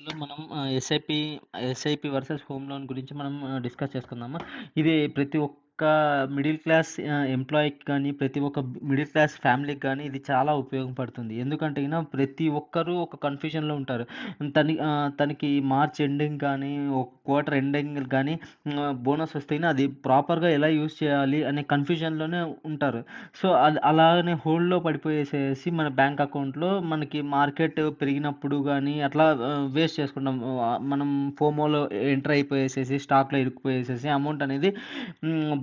వీడియోలో మనం SIP versus home loan గురించి మనం డిస్కస్ చేసుకుందాము. ఇది ప్రతి ఒక్క మిడిల్ క్లాస్ ఎంప్లాయీకి కానీ, ప్రతి ఒక్క మిడిల్ క్లాస్ ఫ్యామిలీకి కానీ ఇది చాలా ఉపయోగపడుతుంది. ఎందుకంటే ప్రతి ఒక్కరు ఒక కన్ఫ్యూజన్లో ఉంటారు. తనకి మార్చ్ ఎండింగ్ కానీ, ఒక క్వార్టర్ ఎండింగ్ కానీ బోనస్ వస్తే అది ప్రాపర్గా ఎలా యూజ్ చేయాలి అనే కన్ఫ్యూజన్లోనే ఉంటారు. సో అలాగనే హోల్డ్లో పడిపోయేసేసి మన బ్యాంక్ అకౌంట్లో మనకి మార్కెట్ పెరిగినప్పుడు కానీ అట్లా వేస్ట్ చేసుకుంటాం. మనం ఫోమోలో ఎంటర్ అయిపోయేసేసి స్టాక్లో ఇరుక్కుపోయేసేసి అమౌంట్ అనేది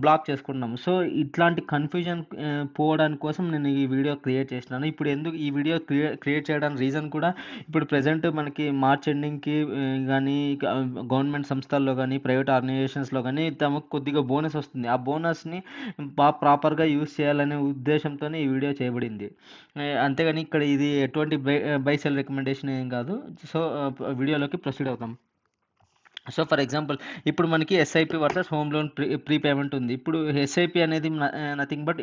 బ్లాక్ చేసుకుంటున్నాం. సో ఇట్లాంటి కన్ఫ్యూజన్ పోవడానికి కోసం నేను ఈ వీడియో క్రియేట్ చేసినాను. ఇప్పుడు ఎందుకు ఈ వీడియో క్రియేట్ చేయడానికి రీజన్ కూడా, ఇప్పుడు ప్రజెంట్ మనకి మార్చ్ ఎండింగ్కి కానీ గవర్నమెంట్ సంస్థల్లో కానీ, ప్రైవేట్ ఆర్గనైజేషన్స్లో కానీ తమకు కొద్దిగా బోనస్ వస్తుంది. ఆ బోనస్ని ప్రాపర్గా యూజ్ చేయాలనే ఉద్దేశంతోనే ఈ వీడియో చేయబడింది. అంతేగాని ఇక్కడ ఇది ఎటువంటి బై సెల్ రికమెండేషన్ ఏం కాదు. సో వీడియోలోకి ప్రొసీడ్ అవుతాం. సో ఫర్ ఎగ్జాంపుల్, ఇప్పుడు మనకి SIP versus home loan prepayment ఉంది. ఇప్పుడు ఎస్ఐపి అనేది నథింగ్ బట్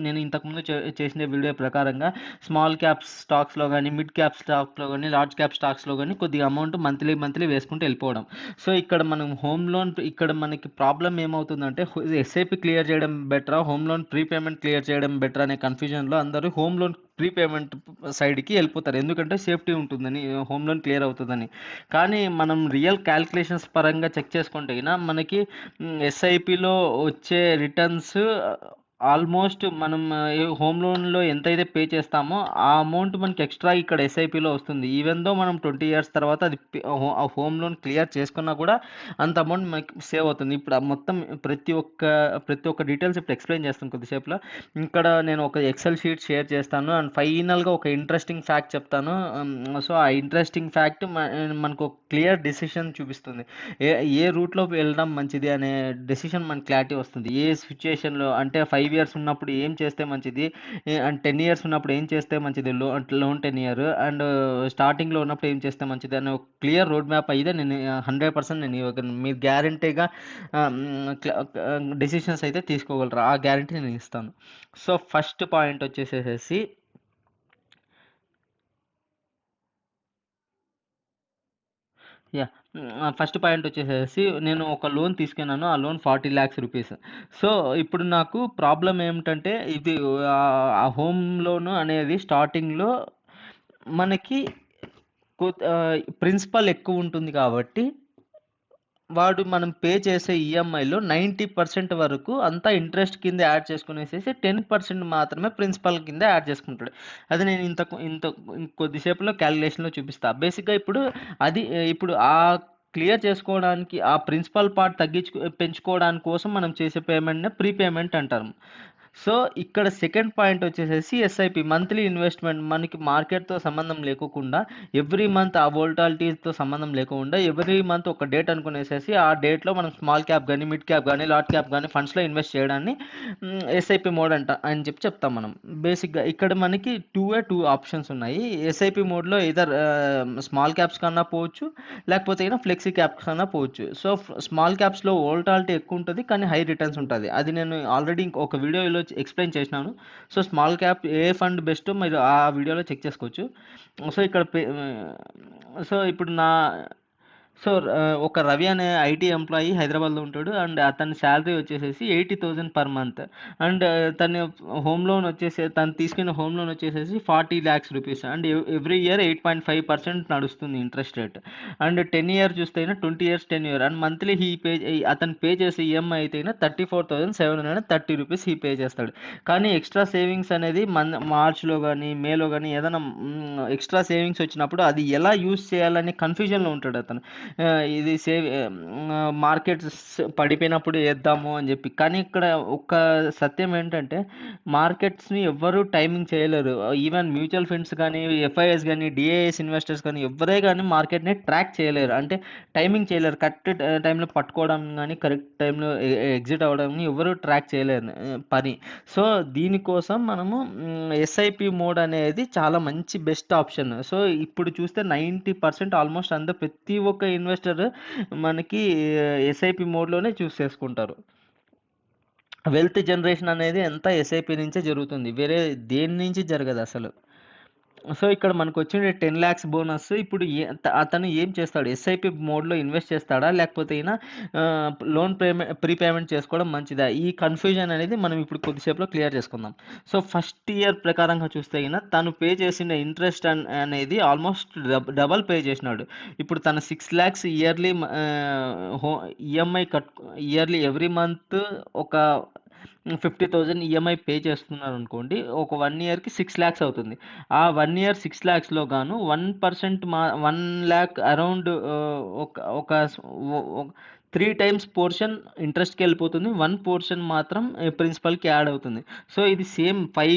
నేను ఇంతకుముందు చేసిన వీడియో ప్రకారంగా స్మాల్ క్యాప్ స్టాక్స్లో కానీ, మిడ్ క్యాప్ స్టాక్స్లో కానీ, లార్జ్ క్యాప్ స్టాక్స్లో కానీ కొద్దిగా అమౌంట్ మంత్లీ వేసుకుంటూ వెళ్ళిపోవడం. సో ఇక్కడ మనం హోమ్ లోన్, ఇక్కడ మనకి ప్రాబ్లం ఏమవుతుందంటే ఎస్ఐపి క్లియర్ చేయడం బెటరా, హోమ్ లోన్ ప్రీపేమెంట్ క్లియర్ చేయడం బెటర్ అనే కన్ఫ్యూజన్లో అందరూ హోమ్ లోన్ ప్రీపేమెంట్ సైడ్కి వెళ్ళిపోతారు. ఎందుకంటే సేఫ్టీ ఉంటుందని, హోమ్ లోన్ క్లియర్ అవుతుందని. కానీ మనం రియల్ క్యాల్కులేషన్స్ పరంగా చెక్ చేసుకుంటే మనకి ఎస్ఐపిలో వచ్చే రిటర్న్స్ ఆల్మోస్ట్ మనం హోమ్ లోన్లో ఎంతైతే పే చేస్తామో ఆ అమౌంట్ మనకి ఎక్స్ట్రా ఇక్కడ ఎస్ఐపిలో వస్తుంది. ఈవెన్ దో మనం 20 years తర్వాత అది హోమ్ లోన్ క్లియర్ చేసుకున్నా కూడా అంత అమౌంట్ మనకి సేవ్ అవుతుంది. ఇప్పుడు మొత్తం ప్రతి ఒక్క డీటెయిల్స్ ఇప్పుడు ఎక్స్ప్లెయిన్ చేస్తాను కొద్దిసేపులో. ఇక్కడ నేను ఒక ఎక్సెల్ షీట్ షేర్ చేస్తాను అండ్ ఫైనల్గా ఒక ఇంట్రెస్టింగ్ ఫ్యాక్ట్ చెప్తాను. సో ఆ ఇంట్రెస్టింగ్ ఫ్యాక్ట్ మనకు ఒక క్లియర్ డెసిషన్ చూపిస్తుంది. ఏ రూట్లో వెళ్ళడం మంచిది అనే డెసిషన్ మనకు క్లారిటీ వస్తుంది. ఏ సిచ్యుయేషన్లో అంటే 5 years ఉన్నప్పుడు ఏం చేస్తే మంచిది, అండ్ 10 years ఉన్నప్పుడు ఏం చేస్తే మంచిది, లోన్ 10 year అండ్ స్టార్టింగ్లో ఉన్నప్పుడు ఏం చేస్తే మంచిది అనే ఒక క్లియర్ రోడ్ మ్యాప్ అయితే నేను 100% నేను ఇవ్వగలను. మీరు గ్యారంటీగా డెసిషన్స్ అయితే తీసుకోగలరు. ఆ గ్యారంటీ నేను ఇస్తాను. సో ఫస్ట్ పాయింట్ వచ్చేసేసి ఫస్ట్ పాయింట్ వచ్చేసేసి నేను ఒక లోన్ తీసుకున్నాను. ఆ లోన్ 40 lakhs rupees. సో ఇప్పుడు నాకు ప్రాబ్లం ఏమిటంటే, ఇది ఆ హోమ్ లోన్ అనేది స్టార్టింగ్లో మనకి ప్రిన్సిపల్ ఎక్కువ ఉంటుంది కాబట్టి వాడు మనం పే చేసే ఈఎంఐలో 90% వరకు అంతా ఇంట్రెస్ట్ కింద యాడ్ చేసుకునేసేసి 10% మాత్రమే ప్రిన్సిపల్ కింద యాడ్ చేసుకుంటాడు. అది నేను కొద్దిసేపులో క్యాలిక్యులేషన్లో చూపిస్తా. బేసిక్గా ఇప్పుడు ఆ క్లియర్ చేసుకోవడానికి, ఆ ప్రిన్సిపల్ పార్ట్ పెంచుకోవడానికి కోసం మనం చేసే పేమెంట్నే ప్రీపేమెంట్ అంటారు. సో ఇక్కడ సెకండ్ పాయింట్ వచ్చేసేసి ఎస్ఐపి మంత్లీ ఇన్వెస్ట్మెంట్. మనకి మార్కెట్తో సంబంధం లేకుండా ఎవ్రీ మంత్ ఆ వోల్టాలిటీతో సంబంధం లేకుండా ఎవ్రీ మంత్ ఒక డేట్ అనుకునేసేసి ఆ డేట్లో మనం స్మాల్ క్యాప్ కానీ, మిడ్ క్యాప్ కానీ, లార్జ్ క్యాప్ కానీ ఫండ్స్లో ఇన్వెస్ట్ చేయడాన్ని ఎస్ఐపి మోడ్ అని చెప్తాం మనం. బేసిక్గా ఇక్కడ మనకి టూ ఆప్షన్స్ ఉన్నాయి. ఎస్ఐపి మోడ్లో ఇదర్ స్మాల్ క్యాప్స్ కన్నా పోవచ్చు, లేకపోతే ఫ్లెక్సీ క్యాప్స్ కన్నా పోవచ్చు. సో స్మాల్ క్యాప్స్లో వోల్టాలిటీ ఎక్కువ ఉంటుంది కానీ హై రిటర్న్స్ ఉంటుంది. అది నేను ఆల్రెడీ ఒక వీడియోలో ఎక్స్ప్లెయిన్ చేసినాను. సో స్మాల్ క్యాప్ ఏ ఫండ్ బెస్ట్ మీరు ఆ వీడియోలో చెక్ చేసుకోవచ్చు. సో ఇక్కడ ఇప్పుడు ఒక రవి అనే ఐటీ ఎంప్లాయీ హైదరాబాద్లో ఉంటాడు అండ్ అతని శాలరీ వచ్చేసేసి 80,000 per month. అండ్ తను తీసుకున్న హోమ్ లోన్ వచ్చేసేసి 40 lakhs rupees and every year 8.5% నడుస్తుంది ఇంట్రెస్ట్ రేట్. అండ్ 10 years చూస్తే 20 years tenure అండ్ మంత్లీ అతను పే చేసే ఈఎంఐ అయితే 34,730 rupees పే చేస్తాడు. కానీ ఎక్స్ట్రా సేవింగ్స్ అనేది మార్చ్లో కానీ, మేలో కానీ ఏదైనా ఎక్స్ట్రా సేవింగ్స్ వచ్చినప్పుడు అది ఎలా యూజ్ చేయాలనే కన్ఫ్యూజన్లో ఉంటాడు అతను. ఇది మార్కెట్ పడిపోయినప్పుడు వేద్దాము అని చెప్పి. కానీ ఇక్కడ ఒక సత్యం ఏంటంటే, మార్కెట్స్ని ఎవ్వరూ టైమింగ్ చేయలేరు. ఈవెన్ మ్యూచువల్ ఫండ్స్ కానీ, ఎఫ్ఐఎస్ కానీ, డిఐఎస్ ఇన్వెస్టర్స్ కానీ ఎవరే కానీ మార్కెట్ని ట్రాక్ చేయలేరు. అంటే టైమింగ్ చేయలేరు. కరెక్ట్ టైంలో పట్టుకోవడం కానీ, కరెక్ట్ టైంలో ఎగ్జిట్ అవ్వడం కానీ ఎవరు ట్రాక్ చేయలేరు పని. సో దీనికోసం మనము ఎస్ఐపి మోడ్ అనేది చాలా మంచి బెస్ట్ ఆప్షన్. సో ఇప్పుడు చూస్తే 90% ఆల్మోస్ట్ ప్రతి ఒక్క ఇన్వెస్టర్ మనకి ఎస్ఐపి మోడ్లోనే చూస్ చేసుకుంటారు. వెల్త్ జనరేషన్ అనేది అంతా ఎస్ఐపి నుంచే జరుగుతుంది, వేరే దేని నుంచి జరగదు అసలు. సో, ఇక్కడ మనకొచ్చిన 10,00,000 బోనస్ ఇప్పుడు అతను ఏం చేస్తాడు? ఎస్ఐపి మోడ్‌లో ఇన్వెస్ట్ చేస్తాడా? లేకపోతే ఈయన లోన్ ప్రీపేమెంట్ చేసుకోవడం మంచిదా? ఈ కన్‌ఫ్యూజన్ అనేది మనం ఇప్పుడు కొద్దిసేపులో క్లియర్ చేసుకుందాం. సో, ఫస్ట్ ఇయర్ ప్రకారంగా చూస్తే తను పే చేసిన ఇంట్రెస్ట్ అనేది ఆల్మోస్ట్ డబల్ పే చేసినాడు. ఇప్పుడు తను 6,00,000 yearly EMI yearly every month ఒక 50,000 ఈఎంఐ పే చేస్తున్నారనుకోండి. ఒక 1 ఇయర్‌కి 6,00,000 అవుతుంది. ఆ 1 ఇయర్ 6,00,000లో గాను 1% 1,00,000 అరౌండ్ ఒక ఒక స్ ఒ ఒ 3 టైమ్స్ పోర్షన్ ఇంట్రెస్ట్‌కెళ్ళిపోతుంది. 1 పోర్షన్ మాత్రం ప్రిన్సిపల్‌కి యాడ్ అవుతుంది. సో, ఇది సేమ్ 5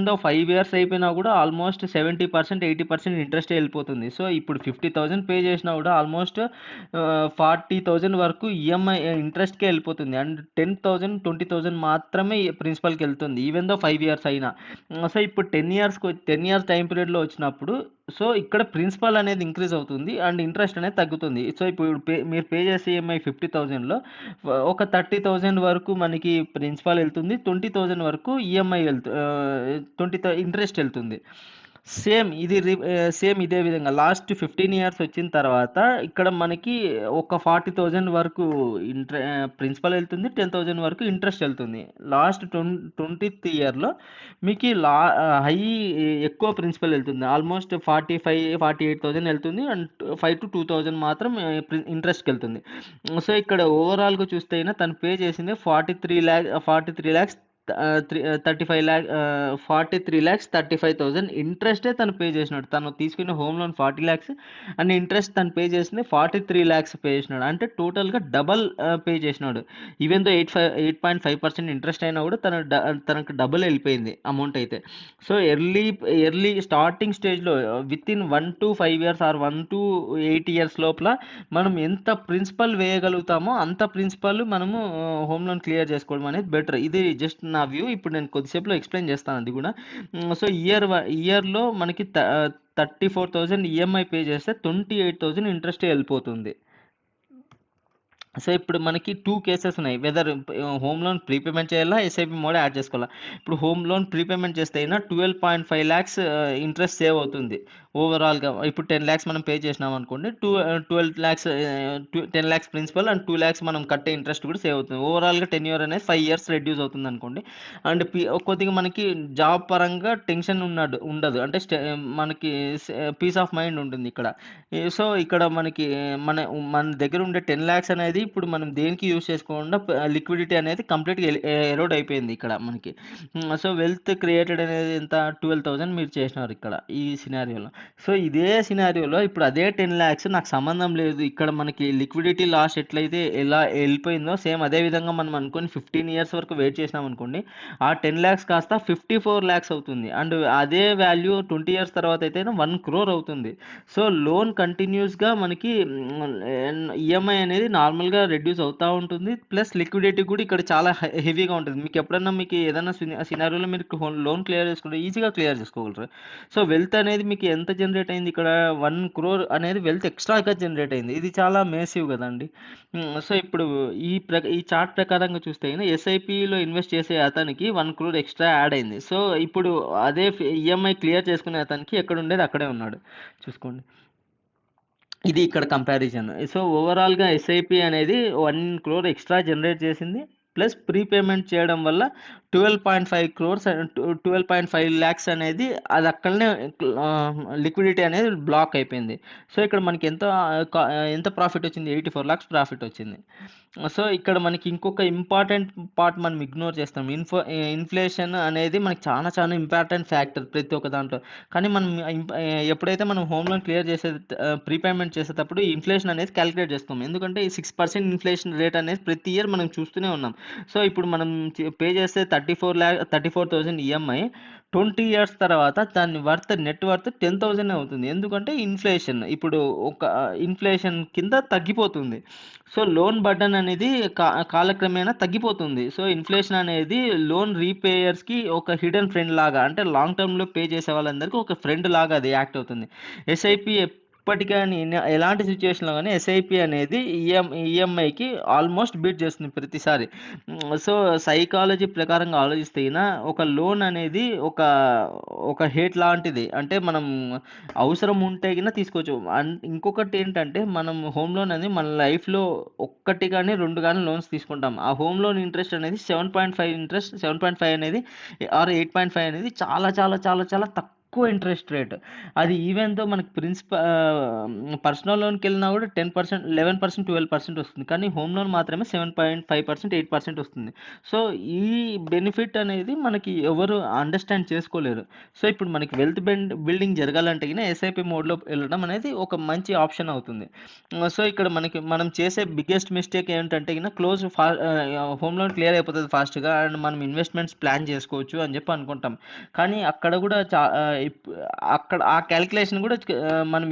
దో 5 ఇయర్స్ అయిపోయినా కూడా ఆల్మోస్ట్ 70%, 80% ఇంట్రెస్టే ఎళ్ళిపోతుంది. సో, ఇప్పుడు 50,000 పే చేసినా కూడా ఆల్మోస్ట్ 40,000 వరకు ఈఎంఐ ఇంట్రెస్ట్‌కే ఎళ్ళిపోతుంది. అండ్ 10,000, 20,000 మాత్రమే ప్రిన్సిపల్‌కెళ్తుంది. ఈవెన్ దో 5 ఇయర్స్ అయినా. సో, ఇప్పుడు 10 ఇయర్స్ టైమ్ పీరియడ్‌లో వచ్చినప్పుడు సో, ఇక్కడ ప్రిన్సిపల్ అనేది ఇంక్రీజ్ అవుతుంది. అండ్ ఇంట్రెస్ట్ అనేది తగ్గుతుంది. సో, ఇప్పుడు మీరు పే చేసే ఈఎంఐ 50,000లో ఒక 30,000 వరకు మనకి ప్రిన్సిపల్ ఎళ్తుంది. 20,000 వరకు ఈఎంఐ 20 ఇంట్రెస్ట్ ఎళ్తుంది. సేమ్ ఇదే విధంగా లాస్ట్ 15 ఇయర్స్ వచ్చిన తర్వాత ఇక్కడ మనకి ఒక 40,000 వరకు ప్రిన్సిపల్ ఎళ్తుంది. 10,000 వరకు ఇంట్రెస్ట్ ఎళ్తుంది. లాస్ట్ 20థ్ ఇయర్‌లో మీకు హై ఎక్కువ ప్రిన్సిపల్ ఎళ్తుంది. ఆల్మోస్ట్ 48,000 ఎళ్తుంది. అండ్ 5,000-2,000 మాత్రం ఇంట్రెస్ట్‌కెళ్తుంది. సో, ఇక్కడ ఓవరాల్‌గా చూస్తే తను పే చేసింది 43,00,000 43,35,000 ఇంట్రెస్టే తను పే చేసినాడు. తను తీసుకున్న హోమ్ లోన్ 40,00,000 అండ్ ఇంట్రెస్ట్ తను పే చేసింది 43,00,000 పే చేసినాడు. అంటే టోటల్‌గా డబల్ పే చేసినాడు. ఈవెన్ దో 8.5% ఇంట్రెస్ట్ అయినా కూడా తనకు డబుల్ ఎళ్ళిపోయింది అమౌంట్ అయితే. సో, ఎర్లీ స్టార్టింగ్ స్టేజ్‌లో వితిన్ 1-5 ఇయర్స్ ఆర్ 1-8 ఇయర్స్ లోపల మనం ఎంత ప్రిన్సిపల్ వేయగలుగుతామో అంత ప్రిన్సిపల్ మనము హోమ్ లోన్ క్లియర్ చేసుకోవడం అనేది బెటర్. ఇది జస్ట్ నా వ్యూ. ఇప్పుడు నేను కొద్దిసేపులో ఎక్స్‌ప్లెయిన్ చేస్తాను అది కూడా. సో, ఇయర్‌లో మనకి 34,000 ఈఎంఐ పే చేస్తే 28,000 ఇంట్రెస్టే ఎళ్ళిపోతుంది. సో, ఇప్పుడు మనకి 2 కేసెస్ ఉన్నాయి. వెదర్ హోమ్ లోన్ ప్రీపేమెంట్ చేయాలా? ఎస్ఐపి మోడ్ యాడ్ చేసుకోవాలా? ఇప్పుడు హోమ్ లోన్ ప్రీపేమెంట్ చేస్తే 12.5 లాక్స్ ఇంట్రెస్ట్ సేవ్ అవుతుంది. ఓవరాల్‌గా ఇప్పుడు 10,00,000 మనం పే చేసినామనుకోండి. 12 లాక్స్ 10 లాక్స్ ప్రిన్సిపల్ అండ్ 2 లాక్స్ మనం కట్టే ఇంట్రెస్ట్ కూడా సేవ్ అవుతుంది. ఓవరాల్‌గా టెన్యూర్ అనేది 5 ఇయర్స్ రెడ్యూస్ అవుతుందనుకోండి. అండ్ కొద్దిగా మనకి జాబ్ పరంగా టెన్షన్ ఉండదు. అంటే మనకి పీస్ ఆఫ్ మైండ్ ఉంటుంది ఇక్కడ. సో, ఇక్కడ మనకి మన మన దగ్గర ఉండే 10,00,000 అనేది ఇప్పుడు మనం దేనికి యూజ్ చేసుకోకుండా లిక్విడిటీ అనేది కంప్లీట్‌గా ఎరోడ్ అయిపోయింది ఇక్కడ మనకి. సో, వెల్త్ క్రియేటెడ్ అనేది ఎంత 12,000 మీరు చేసినారు ఇక్కడ ఈ సినారియోలో. సో, ఇదే సినారియోలో ఇప్పుడు అదే 10,00,000 నాకు సంబంధం లేదు. ఇక్కడ మనకి లిక్విడిటీ లాస్ ఎలా ఎళ్ళిపోయిందో సేమ్ అదే విధంగా మనం అనుకోని 15 ఇయర్స్ వరకు వెయిట్ చేసినామనుకోండి. ఆ 10,00,000 కాస్త 54,00,000 అవుతుంది. అండ్ అదే వాల్యూ 20 ఇయర్స్ తర్వాత అయితే 1 క్రోర్ అవుతుంది. సో, లోన్ కంటిన్యూస్‌గా మనకి ఈఎంఐ అనేది నార్మల్‌గా రెడ్యూస్ అవుతా ఉంటుంది. ప్లస్ లిక్విడిటీ కూడా ఇక్కడ చాలా హెవీగా ఉంటుంది. మీకు ఏదైనా సినారియోలో మీరు లోన్ క్లియర్ చేసుకుంటే ఈజీగా క్లియర్ చేసుకోగలరు. సో, వెల్త్ అనేది మీకు ఎంత జనరేట్ అయింది ఇక్కడ 1 క్రోర్ అనేది వెల్త్ ఎక్స్ట్రాగా జనరేట్ అయింది. ఇది చాలా మేసివ్ కదండీ! సో, ఇప్పుడు ఈ చార్ట్ ప్రకారంగా చూస్తే ఎస్ఐపిలో ఇన్వెస్ట్ చేసే అతనికి 1 క్రోర్ ఎక్స్ట్రా యాడ్ అయింది. సో, ఇప్పుడు అదే ఈఎంఐ క్లియర్ చేసుకునే అతనికి ఎక్కడుండేది అక్కడే ఉన్నాడు. చూసుకోండి. ఇది ఇక్కడ కంపారిజన్. సో, ఓవరాల్‌గా ఎస్ఐపి అనేది 1 క్రోర్ ఎక్స్ట్రా జనరేట్ చేసింది. ప్లస్ ప్రీపేమెంట్ చేయడం వల్ల 12.5 క్రోర్స్ 12.5 లాక్స్ అనేది అది అక్కడనే లిక్విడిటీ అనేది బ్లాక్ అయిపోయింది. సో, ఇక్కడ మనకి ఎంత ప్రాఫిట్ వచ్చింది? 84 లాక్స్ ప్రాఫిట్ వచ్చింది. సో, ఇక్కడ మనకి ఇంకొక ఇంపార్టెంట్ పార్ట్ మనం ఇగ్నోర్ చేస్తాం. ఇన్‌ఫ్లేషన్ అనేది మనకి చాలా చాలా ఇంపార్టెంట్ ఫ్యాక్టర్ ప్రతి ఒక్క దాంట్లో. కానీ మనం ఎప్పుడైతే మనం హోమ్ లోన్ క్లియర్ ప్రీపేమెంట్ చేసేటప్పుడు ఇన్‌ఫ్లేషన్ అనేది కాలిక్యులేట్ చేస్తాం. ఎందుకంటే ఈ 6% ఇన్‌ఫ్లేషన్ రేట్ అనేది ప్రతి ఇయర్ మనం చూస్తూనే ఉన్నాం. సో, ఇప్పుడు మనం పే చేసే 34,000 ఈఎంఐ 20 ఇయర్స్ తర్వాత దాని నెట్ వర్త్ 10,000 అవుతుంది. ఎందుకంటే ఇన్‌ఫ్లేషన్. ఇప్పుడు ఒక ఇన్‌ఫ్లేషన్ కింద తగ్గిపోతుంది. సో, లోన్ బర్డెన్ అనేది కాలక్రమేణా తగ్గిపోతుంది. సో, ఇన్‌ఫ్లేషన్ అనేది లోన్ రీపేయర్స్‌కి ఒక హిడెన్ ఫ్రెండ్ లాగా అంటే లాంగ్ టర్మ్‌లో పే చేసే వాళ్ళందరికీ ఒక ఫ్రెండ్ లాగా అది యాక్ట్ అవుతుంది. ఎస్ఐపి ఇప్పటికే ఎలాంటి సిచ్యువేషన్లో కానీ ఎస్ఐపి అనేది ఈఎంఐకి ఆల్మోస్ట్ బీట్ చేస్తుంది ప్రతిసారి. సో సైకాలజీ ప్రకారంగా ఆలోచిస్తే ఒక లోన్ అనేది ఒక హేట్ లాంటిది. అంటే మనం అవసరం ఉంటే తీసుకోవచ్చు. ఇంకొకటి ఏంటంటే మనం హోమ్ లోన్ అనేది మన లైఫ్లో ఒక్కటి కానీ 2 కానీ లోన్స్ తీసుకుంటాం. ఆ హోమ్ లోన్ ఇంట్రెస్ట్ అనేది 7.5 అనేది ఆర్ 8.5 అనేది చాలా చాలా చాలా చాలా తక్కువ ఇంట్రెస్ట్ రేట్. అది ఈవెన్ తో మనకి పర్సనల్ లోన్కి వెళ్ళినా కూడా 10%, 11%, 12% వస్తుంది. కానీ హోమ్ లోన్ మాత్రమే 7.5%, 8% వస్తుంది. సో ఈ బెనిఫిట్ అనేది మనకి ఎవరు అండర్స్టాండ్ చేసుకోలేరు. సో ఇప్పుడు మనకి వెల్త్ బిల్డింగ్ జరగాలంటే ఎస్ఐపి మోడ్లో వెళ్ళడం అనేది ఒక మంచి ఆప్షన్ అవుతుంది. సో ఇక్కడ మనం చేసే బిగ్గెస్ట్ మిస్టేక్ ఏంటంటే హోమ్ లోన్ క్లియర్ అయిపోతుంది ఫాస్ట్గా అండ్ మనం ఇన్వెస్ట్మెంట్స్ ప్లాన్ చేసుకోవచ్చు అని చెప్పి అనుకుంటాం. కానీ అక్కడ కూడా అక్కడ ఆ క్యాలిక్యులేషన్ కూడా మనం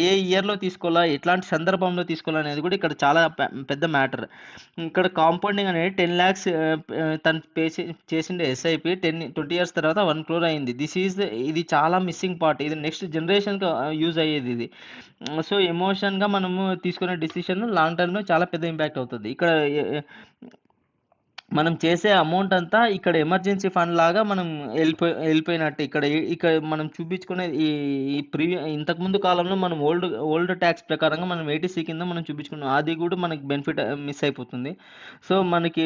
ఏ ఇయర్లో తీసుకోవాలా, ఎట్లాంటి సందర్భంలో తీసుకోవాలా అనేది కూడా ఇక్కడ చాలా పెద్ద మ్యాటర్. ఇక్కడ కాంపౌండింగ్ అనేది 10 lakhs తను పే చేసిండే ఎస్ఐపి 20 years తర్వాత 1 crore అయింది. ఇది చాలా మిస్సింగ్ పార్ట్. ఇది నెక్స్ట్ జనరేషన్కి యూజ్ అయ్యేది ఇది. సో ఎమోషన్గా మనము తీసుకునే డిసిషన్ లాంగ్ టర్మ్లో చాలా పెద్ద ఇంపాక్ట్ అవుతుంది. ఇక్కడ మనం చేసే అమౌంట్ అంతా ఇక్కడ ఎమర్జెన్సీ ఫండ్ లాగా మనం వెళ్ళిపోయినట్టు. ఇక్కడ మనం చూపించుకునే ఇంతకుముందు కాలంలో మనం ఓల్డ్ ట్యాక్స్ ప్రకారంగా మనం 80C కింద మనం చూపించుకున్నాం. అది కూడా మనకి బెనిఫిట్ మిస్ అయిపోతుంది. సో మనకి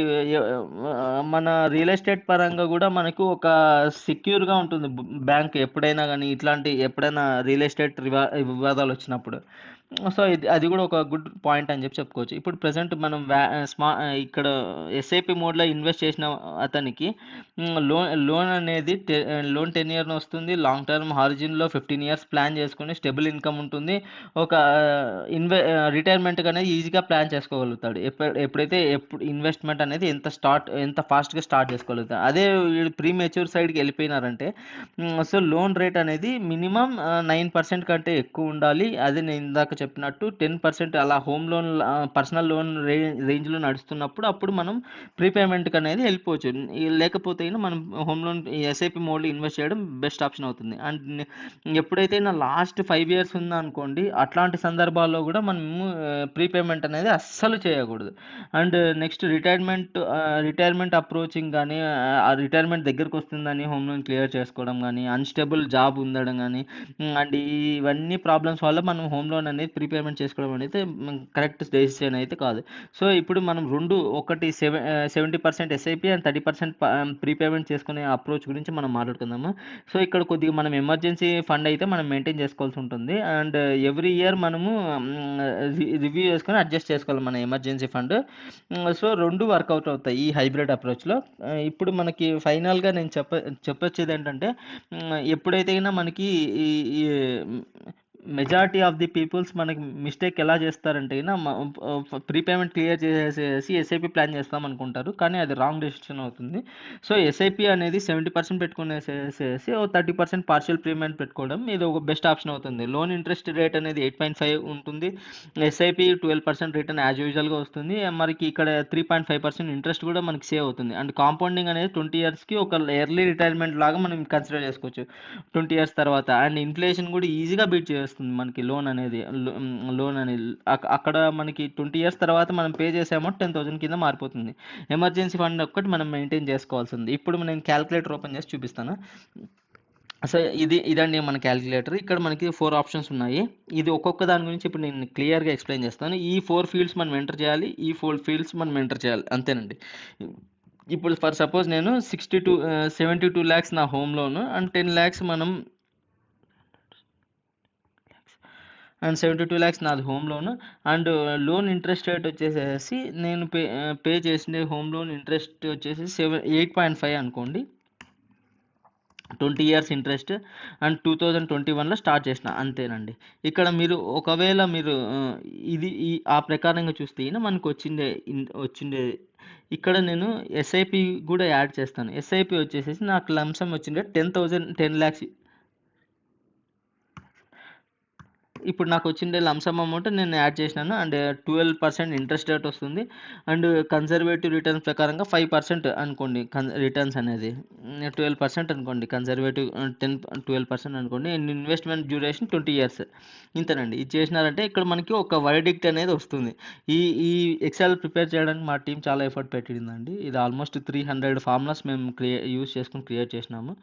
మన రియల్ ఎస్టేట్ పరంగా కూడా మనకు ఒక సెక్యూర్గా ఉంటుంది బ్యాంక్ ఎప్పుడైనా కానీ, ఎప్పుడైనా రియల్ ఎస్టేట్ వివాదాలు వచ్చినప్పుడు. సో అది కూడా ఒక గుడ్ పాయింట్ అని చెప్పుకోవచ్చు. ఇప్పుడు ప్రజెంట్ మనం ఇక్కడ ఎస్ఐపి మోడ్లో ఇన్వెస్ట్ చేసిన అతనికి లోన్ అనేది లోన్ 10 years వస్తుంది. లాంగ్ టర్మ్ హారిజిన్లో 15 years ప్లాన్ చేసుకుని స్టెబుల్ ఇన్కమ్ ఉంటుంది. ఒక రిటైర్మెంట్ అనేది ఈజీగా ప్లాన్ చేసుకోగలుగుతాడు. ఎప్పుడైతే ఇన్వెస్ట్మెంట్ అనేది ఎంత ఫాస్ట్గా స్టార్ట్ చేసుకోగలుగుతాడు. అదే ప్రీ మెచ్యూర్ సైడ్కి వెళ్ళిపోయినారంటే సో లోన్ రేట్ అనేది మినిమం 9% కంటే ఎక్కువ ఉండాలి. అది నేను ఇందాక చెప్పినట్టు 10% అలా హోమ్ లోన్ పర్సనల్ లోన్ రేంజ్లో నడుస్తున్నప్పుడు అప్పుడు మనం ప్రీపేమెంట్కి అనేది వెళ్ళిపోవచ్చు. లేకపోతే మనం హోమ్ లోన్ ఎస్ఐపి మోడ్లో ఇన్వెస్ట్ చేయడం బెస్ట్ ఆప్షన్ అవుతుంది. అండ్ ఎప్పుడైతే లాస్ట్ 5 years ఉందనుకోండి, అట్లాంటి సందర్భాల్లో కూడా మనము ప్రీపేమెంట్ అనేది అస్సలు చేయకూడదు. అండ్ నెక్స్ట్ రిటైర్మెంట్ అప్రోచింగ్ కానీ, ఆ రిటైర్మెంట్ దగ్గరకు వస్తుందని హోమ్ లోన్ క్లియర్ చేసుకోవడం కానీ, అన్స్టేబుల్ జాబ్ ఉండడం కానీ, అండ్ ఇవన్నీ ప్రాబ్లమ్స్ వల్ల మనం హోమ్ లోన్ అనేది ప్రీపేమెంట్ చేసుకోవడం అనేది కరెక్ట్ డెసిషన్ అయితే కాదు. సో ఇప్పుడు మనం ఒకటి 70% ఎస్ఐపి అండ్ 30% ప్రీపేమెంట్ చేసుకునే అప్రోచ్ గురించి మనం మాట్లాడుకుందాము. సో ఇక్కడ కొద్దిగా మనం ఎమర్జెన్సీ ఫండ్ అయితే మనం మెయింటైన్ చేసుకోవాల్సి ఉంటుంది. అండ్ ఎవ్రీ ఇయర్ మనము రివ్యూ చేసుకొని అడ్జస్ట్ చేసుకోవాలి మన ఎమర్జెన్సీ ఫండ్. సో 2 వర్కౌట్ అవుతాయి ఈ హైబ్రిడ్ అప్రోచ్లో. ఇప్పుడు మనకి ఫైనల్గా నేను చెప్పొచ్చేది ఏంటంటే, ఎప్పుడైతే మనకి ఈ మెజారిటీ ఆఫ్ ది పీపుల్స్ మనకి మిస్టేక్ ఎలా చేస్తారంటే ప్రీపేమెంట్ క్లియర్ చేసేసి ఎస్ఐపి ప్లాన్ చేస్తాం అనుకుంటారు. కానీ అది రాంగ్ డెసిషన్ అవుతుంది. సో ఎస్ఐపి అనేది 70% పెట్టుకునేసేసి 30% పార్షియల్ ప్రీపేమెంట్ పెట్టుకోవడం ఇది ఒక బెస్ట్ ఆప్షన్ అవుతుంది. లోన్ ఇంట్రెస్ట్ రేట్ అనేది 8.5 ఉంటుంది. ఎస్ఐపి 12% రిటర్న్ యాజ్ యూజువల్గా వస్తుంది. మనకి ఇక్కడ 3.5% ఇంట్రెస్ట్ కూడా మనకి సేవ్ అవుతుంది. అండ్ కాంపౌండింగ్ అనేది 20 yearsకి ఒక ఎర్లీ రిటైర్మెంట్ లాగా మనం కన్సిడర్ చేసుకోవచ్చు 20 years తర్వాత. అండ్ ఇన్ఫ్లేషన్ కూడా ఈజీగా బీట్ చేస్తుంది మనకి లోన్ అనేది. అక్కడ మనకి 20 years తర్వాత మనం పే చేసే అమౌంట్ 10,000 కింద మారిపోతుంది. ఎమర్జెన్సీ ఫండ్ ఒక్కటి మనం మెయింటైన్ చేసుకోవాల్సింది. ఇప్పుడు నేను క్యాలిక్యులేటర్ ఓపెన్ చేసి చూపిస్తాను. సో ఇదండి మన క్యాలిక్యులేటర్. ఇక్కడ మనకి 4 ఆప్షన్స్ ఉన్నాయి. ఇది ఒక్కొక్క దాని గురించి ఇప్పుడు నేను క్లియర్గా ఎక్స్ప్లెయిన్ చేస్తాను. ఈ 4 fields మనం ఎంటర్ చేయాలి, ఈ 4 fields మనం ఎంటర్ చేయాలి, అంతేనండి. ఇప్పుడు ఫర్ సపోజ్ నేను 72 lakhs నా home loan and 10 lakhs and 72 lakhs నాది home loan. And loan interest rate వచ్చేసేసి నేను పే చేసిన హోమ్ లోన్ ఇంట్రెస్ట్ వచ్చేసి 8.5 అనుకోండి, 20 years ఇంట్రెస్ట్. అండ్ 2021లో స్టార్ట్ చేసిన, అంతేనండి. ఇక్కడ ఒకవేళ మీరు ఆ ప్రకారంగా చూస్తే మనకు వచ్చిండే ఇక్కడ నేను ఎస్ఐపి కూడా యాడ్ చేస్తాను. ఎస్ఐపి వచ్చేసేసి నాకు లంసమ్ వచ్చిండే 10 lakhs. ఇప్పుడు నాకు వచ్చిండే లంసమ్ అమౌంట్ నేను యాడ్ చేసినాను. అండ్ 12% ఇంట్రెస్ట్ రేట్ వస్తుంది. అండ్ కన్జర్వేటివ్ రిటర్న్స్ ప్రకారంగా 5% అనుకోండి రిటర్న్స్ అనేది. 12% అనుకోండి కన్జర్వేటివ్ 12% అనుకోండి. And investment duration 20 years. ఇంతేనండి. ఇది చేసినారంటే ఇక్కడ మనకి ఒక వర్డిక్ట్ అనేది వస్తుంది. ఈ ఈ ఎక్సెల్ ప్రిపేర్ చేయడానికి మా టీం చాలా ఎఫర్ట్ పెట్టిందండి. ఇది ఆల్మోస్ట్ 300 ఫార్ములాస్ మేము యూజ్ చేసుకొని క్రియేట్ చేసినాము.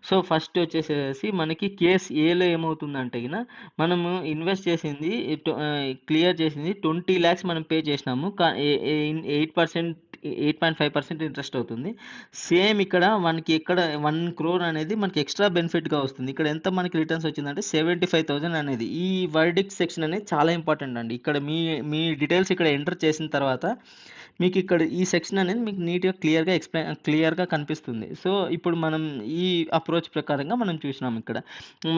సో ఫస్ట్ వచ్చేసేసి మనకి కేస్ ఏలో ఏమవుతుందంటే గిన మనము ఇన్వెస్ట్ చేసింది క్లియర్ చేసింది 20 lakhs మనం పే చేసినాము. 8% 8.5% ఇంట్రెస్ట్ అవుతుంది. సేమ్ ఇక్కడ మనకి ఇక్కడ 1 crore అనేది మనకి ఎక్స్ట్రా బెనిఫిట్గా వస్తుంది. ఇక్కడ ఎంత మనకి రిటర్న్స్ వచ్చిందంటే 75,000 అనేది. ఈ వర్డిక్ట్ సెక్షన్ అనేది చాలా ఇంపార్టెంట్ అండి. ఇక్కడ మీ మీ డీటెయిల్స్ ఇక్కడ ఎంటర్ చేసిన తర్వాత మీకు ఇక్కడ ఈ సెక్షన్ అనేది మీకు నీట్గా క్లియర్గా కనిపిస్తుంది. సో ఇప్పుడు మనం ఈ అప్రోచ్ ప్రకారంగా మనం చూసినాం ఇక్కడ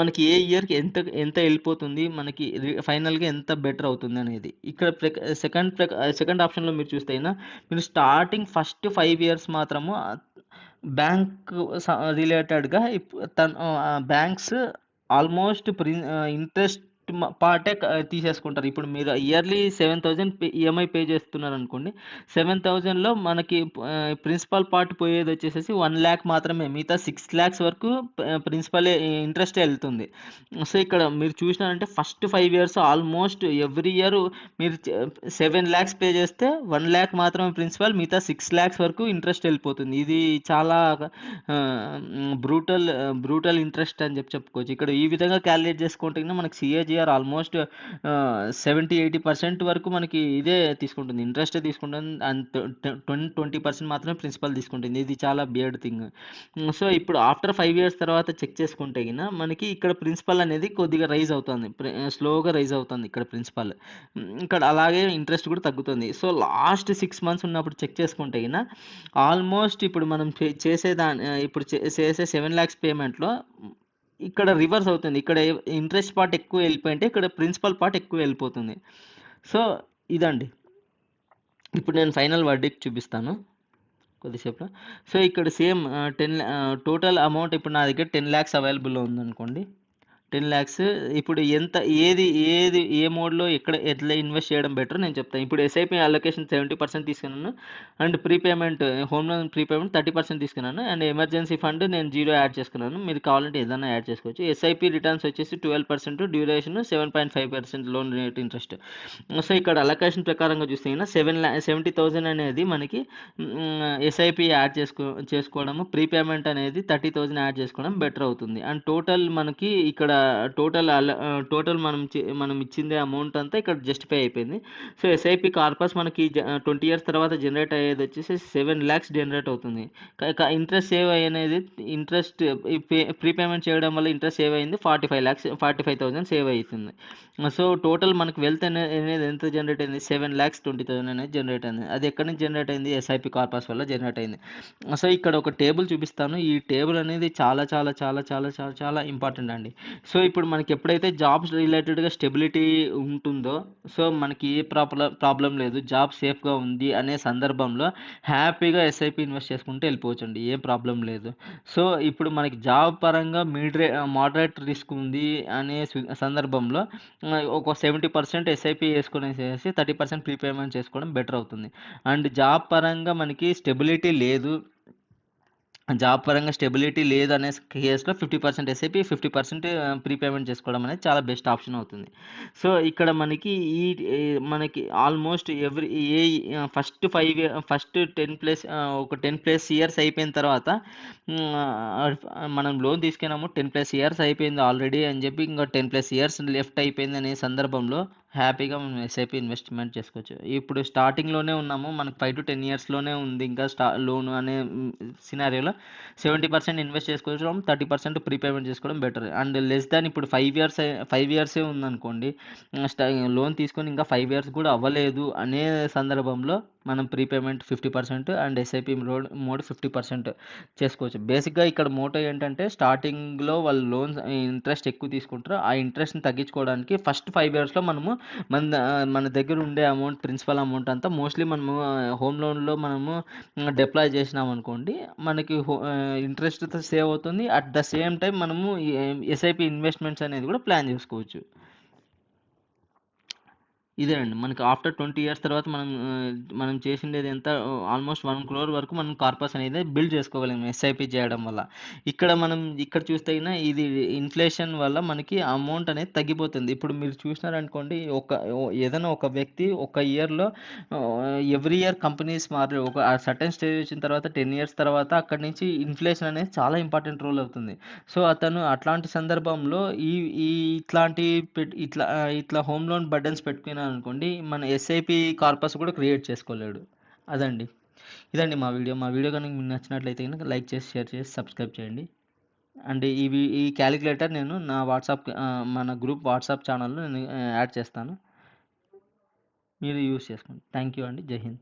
మనకి ఏ ఇయర్కి ఎంత ఎంత వెళ్ళిపోతుంది, మనకి ఫైనల్గా ఎంత బెటర్ అవుతుంది అనేది. ఇక్కడ సెకండ్ ఆప్షన్లో మీరు చూస్తే అయినా మీరు స్టార్టింగ్ ఫస్ట్ 5 years మాత్రము బ్యాంక్ రిలేటెడ్గా బ్యాంక్స్ ఆల్మోస్ట్ ఇంట్రెస్ట్ పార్టే తీసేసుకుంటారు. ఇప్పుడు మీరు ఇయర్లీ 7,000 ఈఎంఐ పే చేస్తున్నారు అనుకోండి. 7,000లో మనకి ప్రిన్సిపల్ పార్ట్ పోయేది వచ్చేసేసి 1 lakh మాత్రమే. మిగతా 6 lakhs వరకు ప్రిన్సిపల్ ఇంట్రెస్టే వెళ్తుంది. సో ఇక్కడ మీరు చూసినారంటే first 5 years almost every year మీరు 7 lakhs పే చేస్తే 1 lakh మాత్రమే ప్రిన్సిపల్, మిగతా 6 lakhs వరకు ఇంట్రెస్ట్ వెళ్ళిపోతుంది. ఇది చాలా బ్రూటల్ ఇంట్రెస్ట్ అని చెప్పుకోవచ్చు. ఇక్కడ ఈ విధంగా క్యాలిక్యులేట్ చేసుకుంటే మనకి సిఏజిఆర్ ఆల్మోస్ట్ 70-80% వరకు మనకి ఇదే తీసుకుంటుంది, ఇంట్రెస్టే తీసుకుంటుంది. అండ్ 20% మాత్రమే ప్రిన్సిపల్ తీసుకుంటుంది. ఇది చాలా బియర్డ్ థింగ్. సో ఇప్పుడు ఆఫ్టర్ 5 years తర్వాత చెక్ చేసుకుంటే గిన మనకి ఇక్కడ ప్రిన్సిపల్ అనేది కొద్దిగా రైజ్ అవుతుంది, స్లోగా రైజ్ అవుతుంది ఇక్కడ ప్రిన్సిపల్. ఇక్కడ అలాగే ఇంట్రెస్ట్ కూడా తగ్గుతుంది. సో లాస్ట్ 6 months ఉన్నప్పుడు చెక్ చేసుకుంటే గిన ఆల్మోస్ట్ ఇప్పుడు మనం ఇప్పుడు చేసే 7 lakhs పేమెంట్లో ఇక్కడ రివర్స్ అవుతుంది. ఇక్కడ ఇంట్రెస్ట్ పార్ట్ ఎక్కువ వెళ్ళిపోయింటే ఇక్కడ ప్రిన్సిపల్ పార్ట్ ఎక్కువ వెళ్ళిపోతుంది. సో ఇదండి. ఇప్పుడు నేను ఫైనల్ వర్డిక్ట్ చూపిస్తాను కొద్దిసేపులో. సో ఇక్కడ సేమ్ టోటల్ అమౌంట్ ఇప్పుడు నా దగ్గర 10 lakhs అవైలబుల్లో ఉందనుకోండి. 10 lakhs ఇప్పుడు ఏ మోడ్లో ఎట్లా ఇన్వెస్ట్ చేయడం బెటర్ నేను చెప్తాను. ఇప్పుడు ఎస్ఐపి అలొకేషన్ 70% తీసుకున్నాను. And prepayment home loan prepayment 30% తీసుకున్నాను. అండ్ ఎమర్జెన్సీ ఫండ్ నేను 0 యాడ్ చేసుకున్నాను. మీరు కావాలంటే ఏదైనా యాడ్ చేసుకోవచ్చు. ఎస్ఐపి రిటర్న్స్ వచ్చేసి 12%, duration 7.5% loan rate interest. So ఇక్కడ అలొకేషన్ ప్రకారంగా చూస్తే 70,000 అనేది మనకి ఎస్ఐపి యాడ్ చేసుకోవడము, ప్రీపేమెంట్ అనేది 30,000 యాడ్ చేసుకోవడం బెటర్ అవుతుంది. అండ్ టోటల్ మనకి ఇక్కడ టోటల్ మనం ఇచ్చిందే అమౌంట్ అంతా ఇక్కడ జస్టిఫై అయిపోయింది. సో ఎస్ఐపి కార్పస్ మనకి 20 years తర్వాత జనరేట్ అయ్యేది వచ్చేసి 7 lakhs జనరేట్ అవుతుంది. ఇంట్రెస్ట్ సేవ్ అనేది ఇంట్రెస్ట్ ప్రీపేమెంట్ చేయడం వల్ల ఇంట్రెస్ట్ సేవ్ అయింది 45,000 సేవ్ అవుతుంది. సో టోటల్ మనకి వెల్త్ అనేది ఎంత జనరేట్ అయింది, 7,20,000 అనేది జనరేట్ అయింది. అది ఎక్కడి నుంచి జనరేట్ అయింది, ఎస్ఐపి కార్పస్ వల్ల జనరేట్ అయింది. సో ఇక్కడ ఒక టేబుల్ చూపిస్తాను. ఈ టేబుల్ అనేది చాలా చాలా చాలా చాలా చాలా చాలా ఇంపార్టెంట్ అండి. సో ఇప్పుడు మనకి ఎప్పుడైతే జాబ్స్ రిలేటెడ్గా స్టెబిలిటీ ఉంటుందో, సో మనకి ఏ ప్రాబ్లం లేదు, జాబ్ సేఫ్గా ఉంది అనే సందర్భంలో హ్యాపీగా ఎస్ఐపి ఇన్వెస్ట్ చేసుకుంటే వెళ్ళిపోవచ్చు అండి, ఏ ప్రాబ్లం లేదు. సో ఇప్పుడు మనకి జాబ్ పరంగా మోడరేట్ రిస్క్ ఉంది అనే సందర్భంలో ఒక 70% ఎస్ఐపి వేసుకునేసి 30% ప్రీపేమెంట్ చేసుకోవడం బెటర్ అవుతుంది. అండ్ జాబ్ పరంగా మనకి స్టెబిలిటీ లేదు అనే కేసులో 50% ఎస్ఐపి, 50% ప్రీపేమెంట్ చేసుకోవడం అనేది చాలా బెస్ట్ ఆప్షన్ అవుతుంది. సో ఇక్కడ మనకి ఆల్మోస్ట్ ఫస్ట్ 10+ years అయిపోయిన తర్వాత మనం లోన్ తీసుకున్నాము, 10+ years అయిపోయింది ఆల్రెడీ అని చెప్పి ఇంకా 10+ years లెఫ్ట్ అయిపోయింది అనే సందర్భంలో హ్యాపీగా మనం ఎస్ఐపి ఇన్వెస్ట్మెంట్ చేసుకోవచ్చు. ఇప్పుడు స్టార్టింగ్లోనే ఉన్నాము, మనకు 5 to 10 yearsలోనే ఉంది ఇంకా లోన్ అనే సినారియోలో 70% ఇన్వెస్ట్ చేసుకోవడం, 30% ప్రీపేమెంట్ చేసుకోవడం బెటర్. అండ్ లెస్ దాన్ ఇప్పుడు 5 years ఉందనుకోండి, లోన్ తీసుకొని ఇంకా 5 years కూడా అవ్వలేదు అనే సందర్భంలో మనం ప్రీపేమెంట్ 50% అండ్ ఎస్ఐపి మోడ్ 50% చేసుకోవచ్చు. బేసిక్గా ఇక్కడ మోటో ఏంటంటే స్టార్టింగ్లో వాళ్ళు లోన్స్ ఇంట్రెస్ట్ ఎక్కువ తీసుకుంటారు, ఆ ఇంట్రెస్ట్ని తగ్గించుకోవడానికి ఫస్ట్ 5 yearsలో మనము మన దగ్గర ఉండే ప్రిన్సిపల్ అమౌంట్ అంతా మోస్ట్లీ మనము హోమ్ లోన్లో మనము డిప్లాయ్ చేసినాం అనుకోండి, మనకి ఇంట్రెస్ట్ సేవ్ అవుతుంది. అట్ ద సేమ్ టైం మనము ఎస్ఐపి ఇన్వెస్ట్మెంట్స్ అనేది కూడా ప్లాన్ చేసుకోవచ్చు. ఇదేనండి. మనకి ఆఫ్టర్ 20 ఇయర్స్ తర్వాత మనం చేసిండేది ఎంత ఆల్మోస్ట్ 1 క్రోర్ వరకు మనం కార్పస్ అనేది బిల్డ్ చేసుకోగలిగాం ఎస్ఐపి చేయడం వల్ల. ఇక్కడ చూస్తే గిన ఇది ఇన్‌ఫ్లేషన్ వల్ల మనకి అమౌంట్ అనేది తగ్గిపోతుంది. ఇప్పుడు మీరు చూసినారనుకోండి ఏదైనా ఒక వ్యక్తి ఒక ఇయర్‌లో ఎవ్రీ ఇయర్ కంపెనీస్ ఒక సర్టెన్ స్టేజ్ వచ్చిన తర్వాత 10 ఇయర్స్ తర్వాత అక్కడి నుంచి ఇన్‌ఫ్లేషన్ అనేది చాలా ఇంపార్టెంట్ రోల్ అవుతుంది. సో, అతను అట్లాంటి సందర్భంలో ఈ ఈ ఇట్లాంటి ఇట్లా హోమ్ లోన్ బర్డెన్స్ పెట్టుకున్నారనుకోండి, మన ఎస్ఐపి కార్పస్ కూడా క్రియేట్ చేసుకోలేడు. అదండి. ఇదండి మా వీడియో. మా వీడియో కనుక మీకు నచ్చినట్లయితే గనుక లైక్ చేసి, షేర్ చేసి, సబ్స్క్రైబ్ చేయండి. అండ్ ఈ క్యాలిక్యులేటర్ నేను నా మన గ్రూప్ వాట్సాప్ ఛానల్‌లో నేను యాడ్ చేస్తాను. మీరు యూజ్ చేసుకోండి. థ్యాంక్ యూ అండి. జై హింద్.